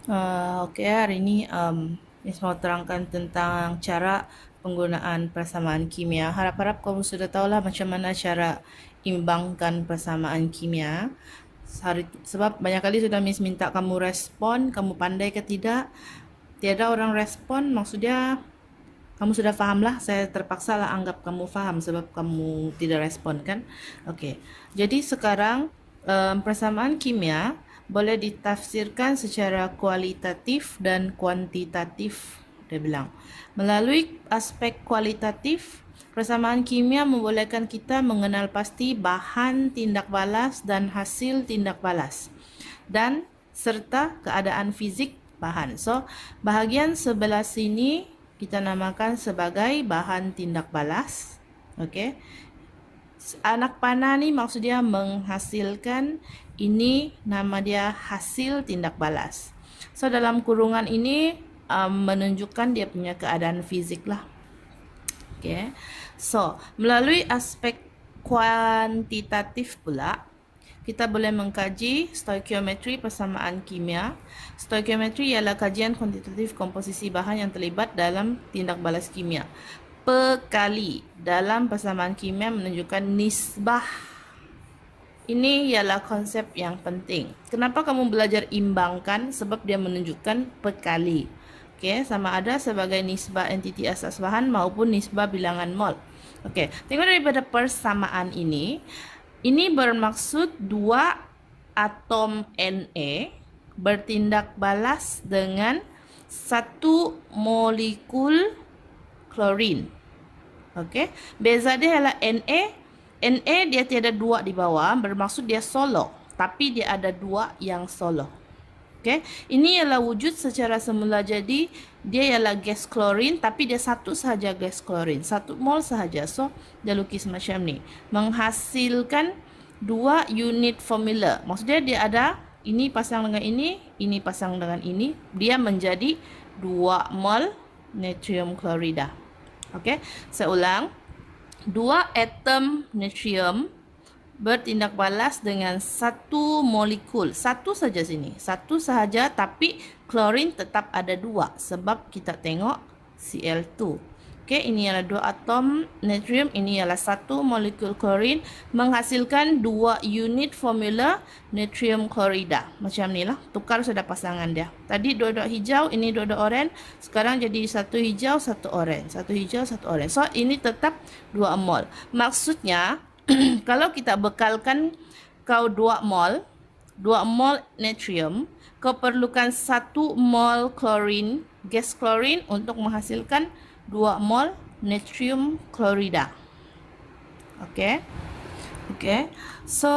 Okey, hari ini Miss mau terangkan tentang cara penggunaan persamaan kimia. Harap-harap kamu sudah tahulah macam mana cara imbangkan persamaan kimia. Sebab banyak kali sudah Miss minta kamu respon, kamu pandai ke tidak. Tiada orang respon, maksudnya kamu sudah faham lah. Saya terpaksa lah anggap kamu faham sebab kamu tidak respon kan. Okey, jadi sekarang persamaan kimia boleh ditafsirkan secara kualitatif dan kuantitatif, dia bilang. Melalui aspek kualitatif, persamaan kimia membolehkan kita mengenal pasti bahan tindak balas dan hasil tindak balas, dan serta keadaan fizik bahan. So, bahagian sebelah sini kita namakan sebagai bahan tindak balas. Okey. Anak panah ni maksudnya menghasilkan, ini nama dia hasil tindak balas. So dalam kurungan ini menunjukkan dia punya keadaan fizik lah. Okay. So melalui aspek kuantitatif pula, kita boleh mengkaji stoikiometri persamaan kimia. Stoikiometri ialah kajian kuantitatif komposisi bahan yang terlibat dalam tindak balas kimia. Pekali dalam persamaan kimia menunjukkan nisbah. Ini ialah konsep yang penting. Kenapa kamu belajar imbangkan? Sebab dia menunjukkan pekali. Okey, sama ada sebagai nisbah entiti asas bahan maupun nisbah bilangan mol. Okey, tengok daripada persamaan ini bermaksud dua atom Na bertindak balas dengan satu molekul klorin. Okey, beza dia ialah Na dia tiada dua di bawah, bermaksud dia solo, tapi dia ada dua yang solo. Okey, ini ialah wujud secara semula jadi, dia ialah gas klorin tapi dia satu sahaja gas klorin, 1 mol sahaja. So, dia lukis macam ni, menghasilkan dua unit formula. Maksudnya dia ada ini pasang dengan ini pasang dengan ini, dia menjadi 2 mol natrium klorida. Okey, saya ulang. Dua atom natrium bertindak balas dengan satu molekul. Satu saja sini. Satu sahaja, tapi klorin tetap ada dua. Sebab kita tengok Cl2. Okey, ini adalah dua atom natrium, ini adalah satu molekul klorin, menghasilkan dua unit formula natrium klorida. Macam ni lah, tukar sudah pasangan dia. Tadi dua-dua hijau, ini dua-dua oren. Sekarang jadi satu hijau, satu oren. Satu hijau, satu oren. So, ini tetap 2 mol. Maksudnya, kalau kita bekalkan kau 2 mol natrium, kau perlukan 1 mol klorin, gas klorin untuk menghasilkan 2 mol natrium klorida. Okey. Okey. So,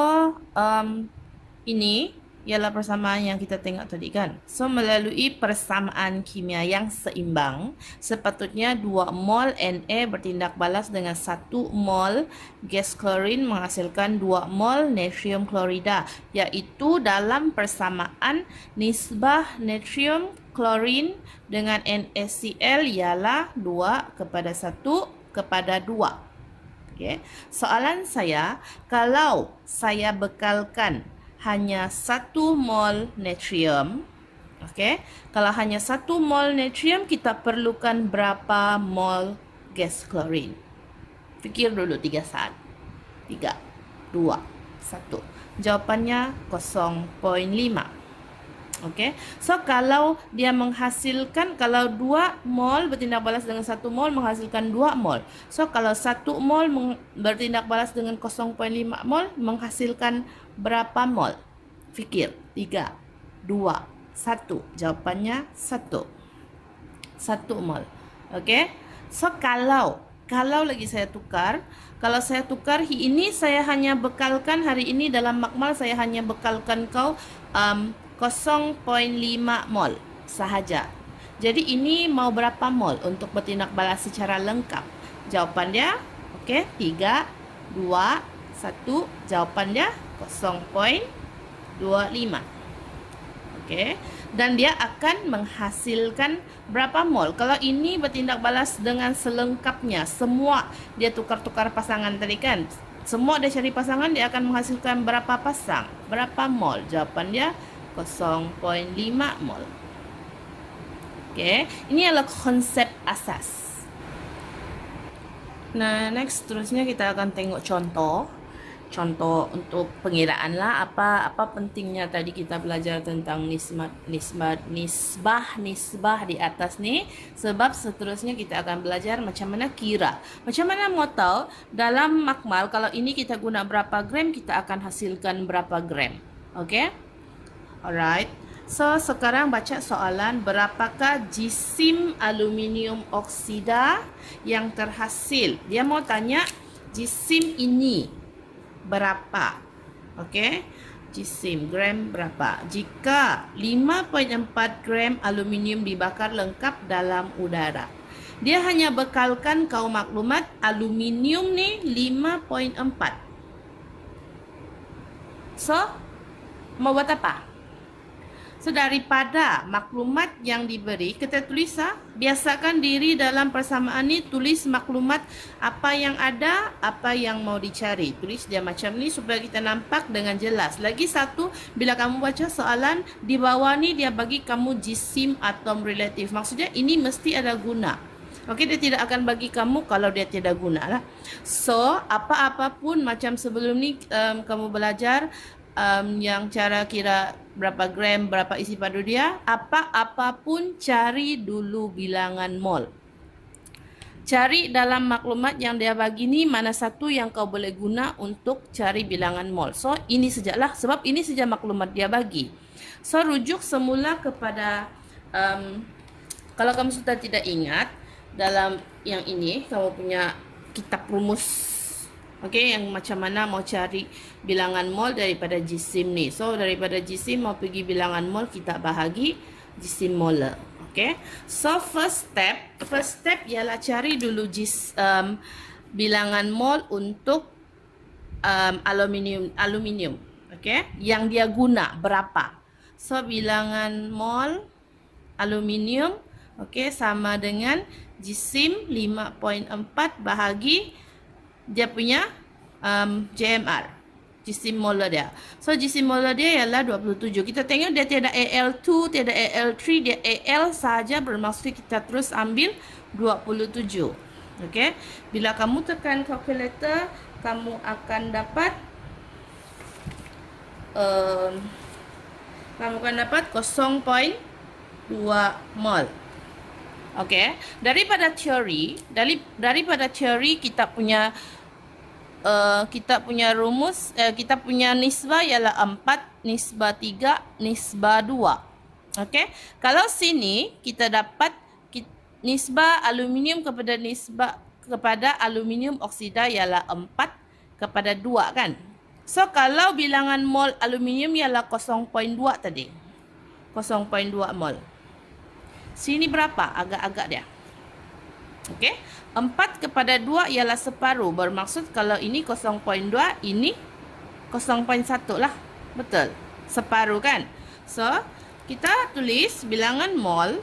ini ialah persamaan yang kita tengok tadi kan. So, melalui persamaan kimia yang seimbang, sepatutnya 2 mol Na bertindak balas dengan 1 mol gas klorin menghasilkan 2 mol natrium klorida, iaitu dalam persamaan nisbah natrium klorin dengan NaCl ialah 2:1:2. Okay. Soalan saya, kalau saya bekalkan hanya 1 mol natrium, okay, kalau hanya 1 mol natrium, kita perlukan berapa mol gas klorin? Fikir dulu 3 saat. 3, 2, 1. Jawapannya 0.5. Okey. So kalau dia menghasilkan, kalau 2 mol bertindak balas dengan 1 mol menghasilkan 2 mol. So kalau 1 mol bertindak balas dengan 0.5 mol menghasilkan berapa mol? Fikir. 3, 2, 1. Jawapannya 1. 1 mol. Okey. So kalau lagi saya tukar, kalau saya tukar ini, saya hanya bekalkan hari ini dalam makmal, saya hanya bekalkan kau 0.5 mol sahaja. Jadi ini mau berapa mol untuk bertindak balas secara lengkap? Jawapan dia, okey, 3, 2, 1. Jawapan dia 0.25. Okey. Dan dia akan menghasilkan berapa mol? Kalau ini bertindak balas dengan selengkapnya, semua dia tukar-tukar pasangan tadi kan. Semua dia cari pasangan, dia akan menghasilkan berapa pasang? Berapa mol? Jawapan dia 0.5 mol. Okey, ini adalah konsep asas. Nah, next seterusnya kita akan tengok contoh. Contoh untuk pengiraan lah, apa pentingnya tadi kita belajar tentang nisbah di atas ni, sebab seterusnya kita akan belajar macam mana kira. Macam mana mau tahu dalam makmal kalau ini kita guna berapa gram, kita akan hasilkan berapa gram. Okey? Alright. So, sekarang baca soalan, berapakah jisim aluminium oksida yang terhasil? Dia mau tanya jisim ini berapa? Okey. Jisim gram berapa? Jika 5.4 gram aluminium dibakar lengkap dalam udara. Dia hanya bekalkan kau maklumat aluminium ni 5.4. So, mau buat apa? So, daripada maklumat yang diberi, kita tulis biasakan diri dalam persamaan ni, tulis maklumat apa yang ada, apa yang mau dicari. Tulis dia macam ni supaya kita nampak dengan jelas. Lagi satu, bila kamu baca soalan, di bawah ni dia bagi kamu jisim atom relatif. Maksudnya ini mesti ada guna. Okey, dia tidak akan bagi kamu kalau dia tidak guna lah. So, apa-apapun macam sebelum ni kamu belajar, yang cara kira berapa gram, berapa isi padu dia, apa-apapun cari dulu bilangan mol. Cari dalam maklumat yang dia bagi ni mana satu yang kau boleh guna untuk cari bilangan mol. So, ini sajalah sebab ini saja maklumat dia bagi. So, rujuk semula kepada kalau kamu sudah tidak ingat dalam yang ini, kamu punya kitab rumus. Okey, yang macam mana mau cari bilangan mol daripada jisim ni. So, daripada jisim mau pergi bilangan mol, kita bahagi jisim molar. Okey. So, first step ialah cari dulu bilangan mol untuk aluminium. Okey, yang dia guna berapa. So, bilangan mol aluminium sama dengan jisim 5.4 bahagi dia punya JMR, jisim molar dia. So, jisim molar dia ialah 27. Kita tengok dia tiada Al2, tiada Al3, dia Al saja, bermaksud kita terus ambil 27. Okey. Bila kamu tekan calculator, kamu akan dapat 0.2 mol. Okey, daripada teori kita punya rumus, kita punya nisbah ialah 4, nisbah 3, nisbah 2. Okey, kalau sini kita dapat nisbah aluminium kepada aluminium oksida ialah 4/2 kan. So, kalau bilangan mol aluminium ialah 0.2 tadi. 0.2 mol. Sini berapa? Agak-agak dia. Okey. 4/2 ialah separuh. Bermaksud kalau ini 0.2, ini 0.1 lah. Betul? Separuh kan? So, kita tulis bilangan mol.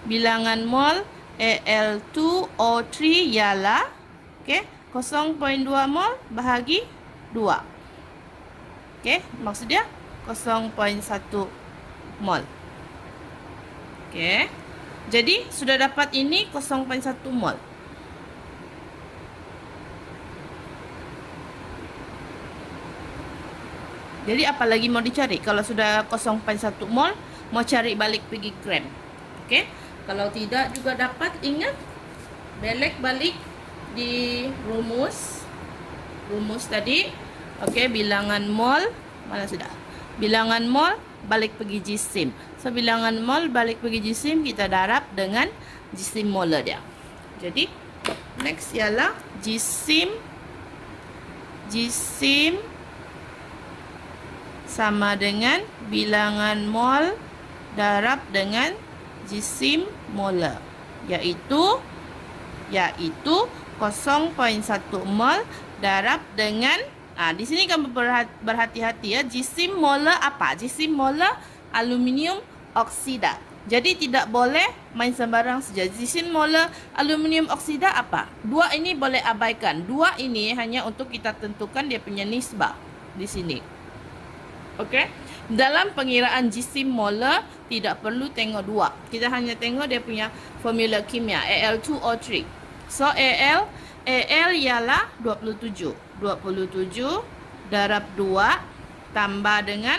Bilangan mol Al2O3 ialah 0.2 mol bahagi 2. Okey. Maksud dia 0.1 mol. Okey. Jadi, sudah dapat ini 0.1 mol. Jadi, apa lagi mau dicari? Kalau sudah 0.1 mol, mau cari balik pergi gram. Okey. Kalau tidak juga dapat, ingat, balik di rumus tadi. Okey, bilangan mol, mana sudah? Bilangan mol balik pergi jisim. So, bilangan mol balik pergi jisim, kita darab dengan jisim molar dia. Jadi, next ialah jisim sama dengan bilangan mol darab dengan jisim molar, iaitu 0.1 mol darab dengan di sini kamu berhati-hati ya, jisim molar apa? Jisim molar aluminium oksida. Jadi tidak boleh main sembarang saja. Jisim molar aluminium oksida apa? 2 ini boleh abaikan. 2 ini hanya untuk kita tentukan dia punya nisbah di sini. Okey. Dalam pengiraan jisim molar tidak perlu tengok dua. Kita hanya tengok dia punya formula kimia Al2O3. So Al ialah 27. 27 darab 2 tambah dengan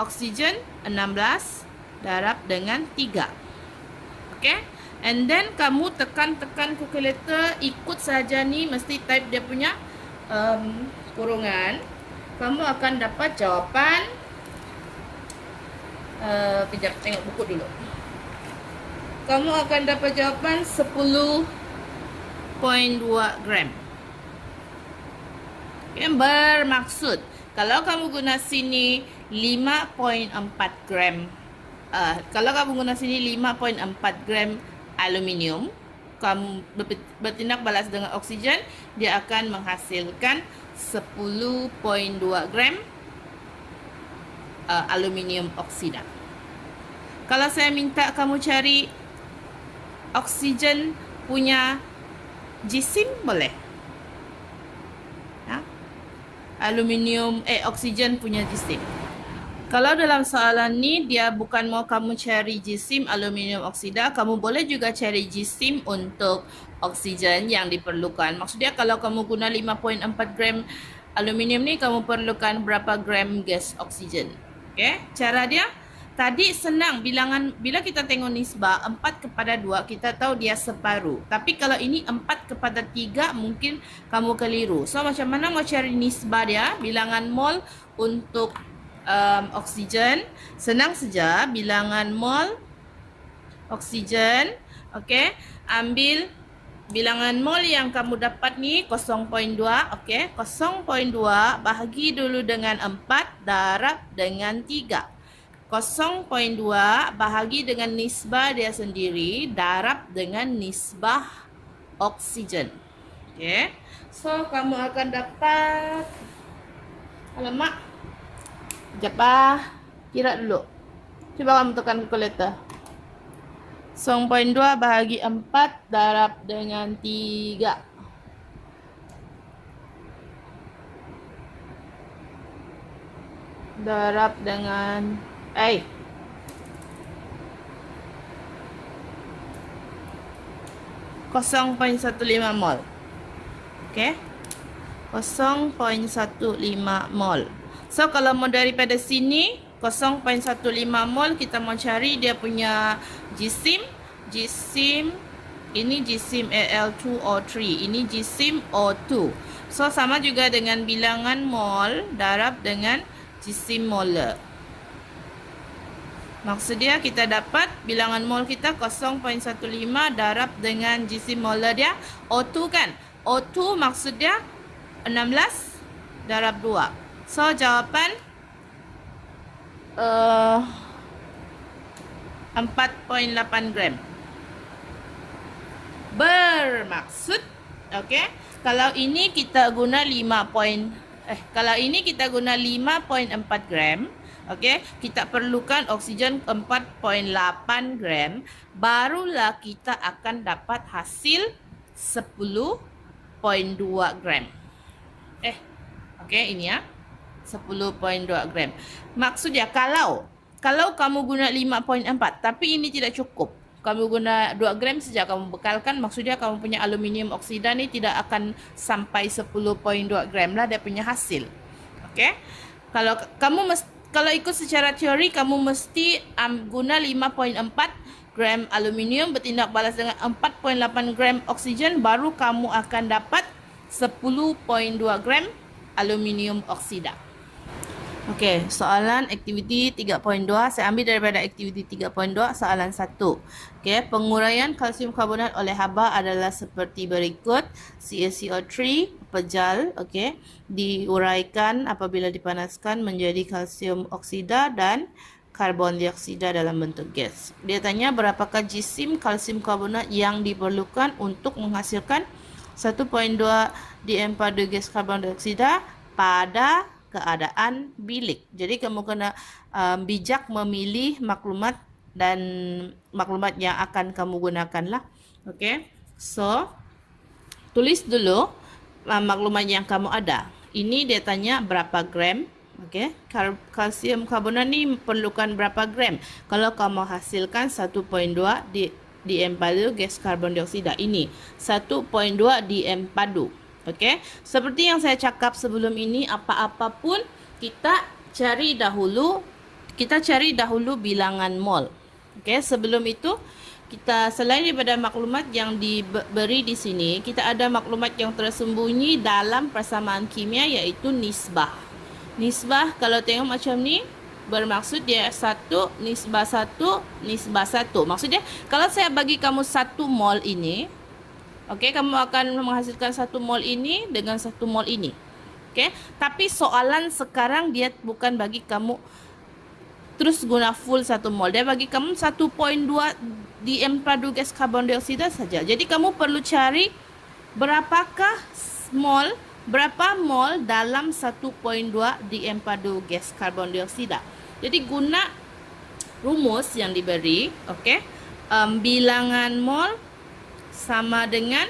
oksigen 16 darab dengan 3. Okay? And then kamu tekan-tekan kalkulator, ikut saja ni, mesti type dia punya kurungan. Kamu akan dapat jawapan. Kejap, tengok buku dulu. Kamu akan dapat jawapan 10.2 gram. Okay, bermaksud kalau kamu guna sini 5.4 gram. Kalau kamu guna sini 5.4 gram aluminium, kamu bertindak balas dengan oksigen, dia akan menghasilkan 10.2 gram aluminium oksida. Kalau saya minta kamu cari oksigen punya jisim, boleh? Oksigen punya jisim. Kalau dalam soalan ni dia bukan mau kamu cari jisim aluminium oksida, kamu boleh juga cari jisim untuk oksigen yang diperlukan. Maksudnya kalau kamu guna 5.4 gram aluminium ni, kamu perlukan berapa gram gas oksigen. Okay? Cara dia tadi senang, bilangan bila kita tengok nisbah 4/2, kita tahu dia separuh. Tapi kalau ini 4/3, mungkin kamu keliru. So macam mana mau cari nisbah dia, bilangan mol untuk oksigen? Senang saja, bilangan mol oksigen. Okay? Ambil bilangan mol yang kamu dapat ni 0.2. Okay? 0.2 bahagi dulu dengan 4 darab dengan 3. 0.2 bahagi dengan nisbah dia sendiri darab dengan nisbah oksigen. Okay? So kamu akan dapat, alamak, sekejap kira dulu. Cuba kamu tekan kalkulator. 0.2 bahagi 4 darab dengan 3. Darab dengan 0.15 mol. Okay? 0.15 mol. So kalau mau daripada sini 0.15 mol, kita mau cari dia punya jisim. Jisim ini jisim Al2O3, ini jisim O2. So sama juga dengan bilangan mol darab dengan jisim molar. Maksudnya kita dapat bilangan mol kita 0.15 darab dengan jisim molar dia O2 kan. O2 maksudnya 16 darab 2. So jawapan 4.8 gram. Bermaksud, okay, kalau ini kita guna 5.4 gram, okay, kita perlukan oksigen 4.8 gram, barulah kita akan dapat hasil 10.2 gram. Okay, ini ya, 10.2 gram. Maksudnya kalau kamu guna 5.4 tapi ini tidak cukup, kamu guna 2 gram saja kamu bekalkan, maksudnya kamu punya aluminium oksida ni tidak akan sampai 10.2 gram lah dia punya hasil. Okay? Kalau ikut secara teori, kamu mesti guna 5.4 gram aluminium bertindak balas dengan 4.8 gram oksigen, baru kamu akan dapat 10.2 gram aluminium oksida. Okey, soalan aktiviti 3.2. Saya ambil daripada aktiviti 3.2 soalan 1. Okey, penguraian kalsium karbonat oleh haba adalah seperti berikut. CaCO3 pejal, okey, diuraikan apabila dipanaskan menjadi kalsium oksida dan karbon dioksida dalam bentuk gas. Dia tanya berapakah jisim kalsium karbonat yang diperlukan untuk menghasilkan 1.2 dm pada gas karbon dioksida pada keadaan bilik. Jadi kamu kena bijak memilih maklumat dan maklumat yang akan kamu gunakan lah. Okay. So tulis dulu maklumat yang kamu ada. Ini dia tanya berapa gram. Okey, kalsium karbonat ni perlukan berapa gram? Kalau kamu hasilkan 1.2 di padu gas karbon dioksida ini 1.2 DM padu. Okey, seperti yang saya cakap sebelum ini, apa-apa pun kita cari dahulu bilangan mol. Okey, sebelum itu kita selain daripada maklumat yang diberi di sini, kita ada maklumat yang tersembunyi dalam persamaan kimia, iaitu nisbah. Nisbah kalau tengok macam ni, bermaksud dia 1 nisbah 1 nisbah 1. Maksudnya kalau saya bagi kamu 1 mol ini, okey, kamu akan menghasilkan 1 mol ini dengan 1 mol ini. Okey, tapi soalan sekarang dia bukan bagi kamu terus guna full 1 mol. Dia bagi kamu 1.2 DM padu gas karbon dioksida saja. Jadi kamu perlu cari berapa mol dalam 1.2 DM padu gas karbon dioksida. Jadi guna rumus yang diberi, okey, bilangan mol sama dengan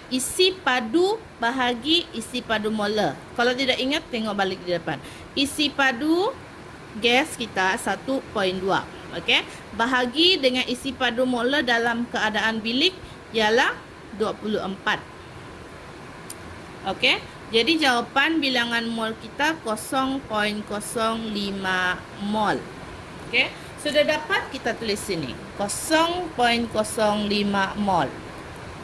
isi padu bahagi isi padu molar. Kalau tidak ingat, tengok balik di depan. Isi padu gas kita 1.2, okey, bahagi dengan isi padu molar dalam keadaan bilik ialah 24. Okey, jadi jawapan bilangan mol kita 0.05 mol. Okey, sudah dapat, kita tulis sini 0.05 mol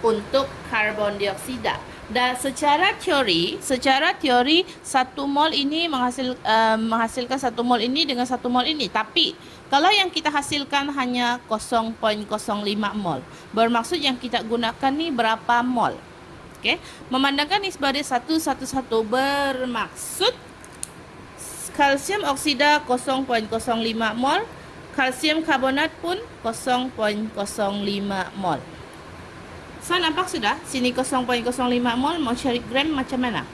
untuk karbon dioksida. Dan secara teori 1 mol ini menghasilkan 1 mol ini dengan 1 mol ini. Tapi kalau yang kita hasilkan hanya 0.05 mol, bermaksud yang kita gunakan ni berapa mol? Okey, memandangkan nisbah dia 1:1:1, bermaksud kalsium oksida 0.05 mol, kalsium karbonat pun 0.05 mol. So, nampak sudah? Sini 0.05 mol, mau cari gram macam mana?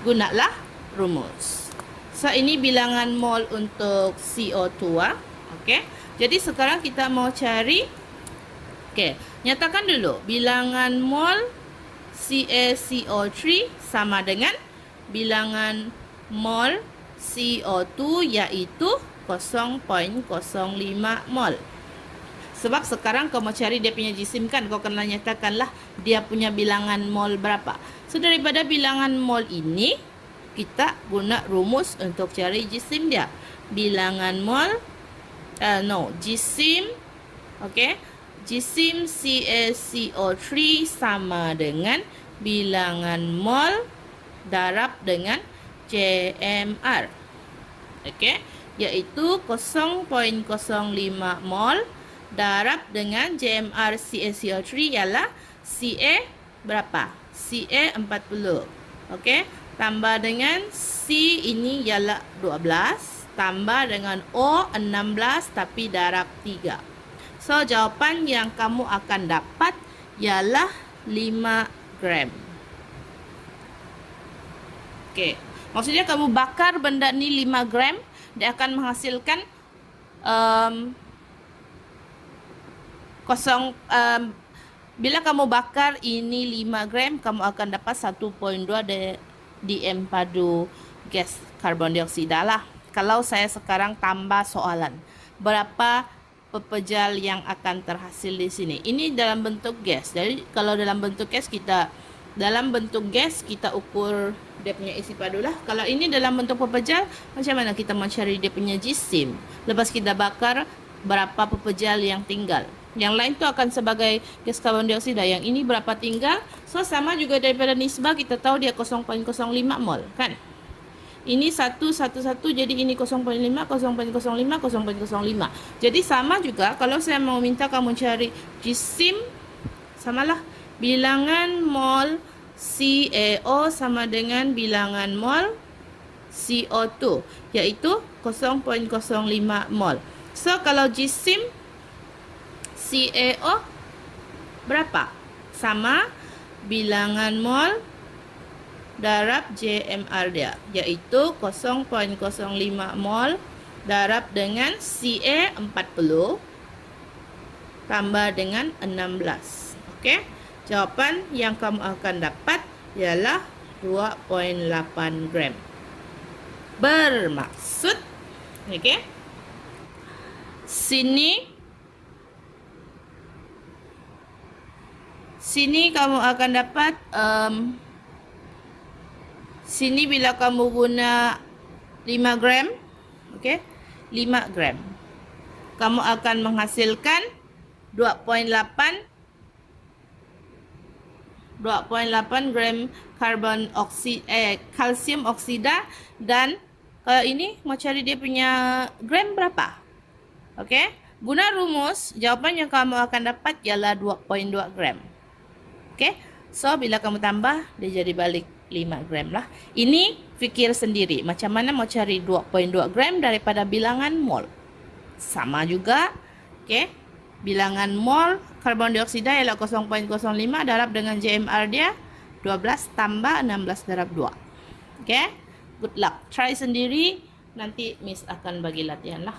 Gunalah rumus. So, ini bilangan mol untuk CO2. Okey, jadi sekarang kita mau cari, okey, nyatakan dulu bilangan mol CaCO3 sama dengan bilangan mol CO2, iaitu 0.05 mol. Sebab sekarang kau mau cari dia punya jisim kan, kau kena nyatakanlah dia punya bilangan mol berapa. So, daripada bilangan mol ini, kita guna rumus untuk cari jisim dia. Bilangan mol, jisim, okey, jisim CaCO3 sama dengan bilangan mol darab dengan JMR. Okey, iaitu 0.05 mol darab dengan JMR CaCO3 ialah Ca berapa? Ca 40. Okey, tambah dengan C ini ialah 12, tambah dengan O 16 tapi darab 3. So, jawapan yang kamu akan dapat ialah 5 gram. Okey, maksudnya kamu bakar benda ni 5 gram, dia akan menghasilkan bila kamu bakar ini 5 gram, kamu akan dapat 1.2 DM padu gas karbon dioksida lah. Kalau saya sekarang tambah soalan, berapa pepejal yang akan terhasil di sini? Ini dalam bentuk gas. Jadi kalau dalam bentuk gas kita ukur dia punya isi padu lah. Kalau ini dalam bentuk pepejal, macam mana kita mencari dia punya jisim? Lepas kita bakar, berapa pepejal yang tinggal? Yang lain tu akan sebagai gas karbon dioksida. Yang ini berapa tinggal? So, sama juga daripada nisbah, kita tahu dia 0.05 mol, kan? Ini 1:1:1, jadi ini 0.5, 0.05, 0.05. Jadi sama juga kalau saya mau minta kamu cari jisim, samalah bilangan mol CaO sama dengan bilangan mol CO2, iaitu 0.05 mol. So, kalau jisim CaO berapa? Sama bilangan mol darab JMR dia, iaitu 0.05 mol darab dengan Ca 40 tambah dengan 16. Okey, jawapan yang kamu akan dapat ialah 2.8 gram. bermaksud. Okey. Sini kamu akan dapat sini bila kamu guna 5 gram, okey, 5 gram, kamu akan menghasilkan 2.8 gram kalsium oksida. Dan kalau ini mau cari dia punya gram berapa? Okey, guna rumus, jawapan yang kamu akan dapat ialah 2.2 gram. Okey, so bila kamu tambah, dia jadi balik 5 gram lah. Ini fikir sendiri, macam mana mau cari 2.2 gram daripada bilangan mol. Sama juga, okey, bilangan mol karbon dioksida ialah 0.05 darab dengan JMR dia 12 tambah 16 darab 2. Okey, good luck. Try sendiri, nanti Miss akan bagi latihan lah.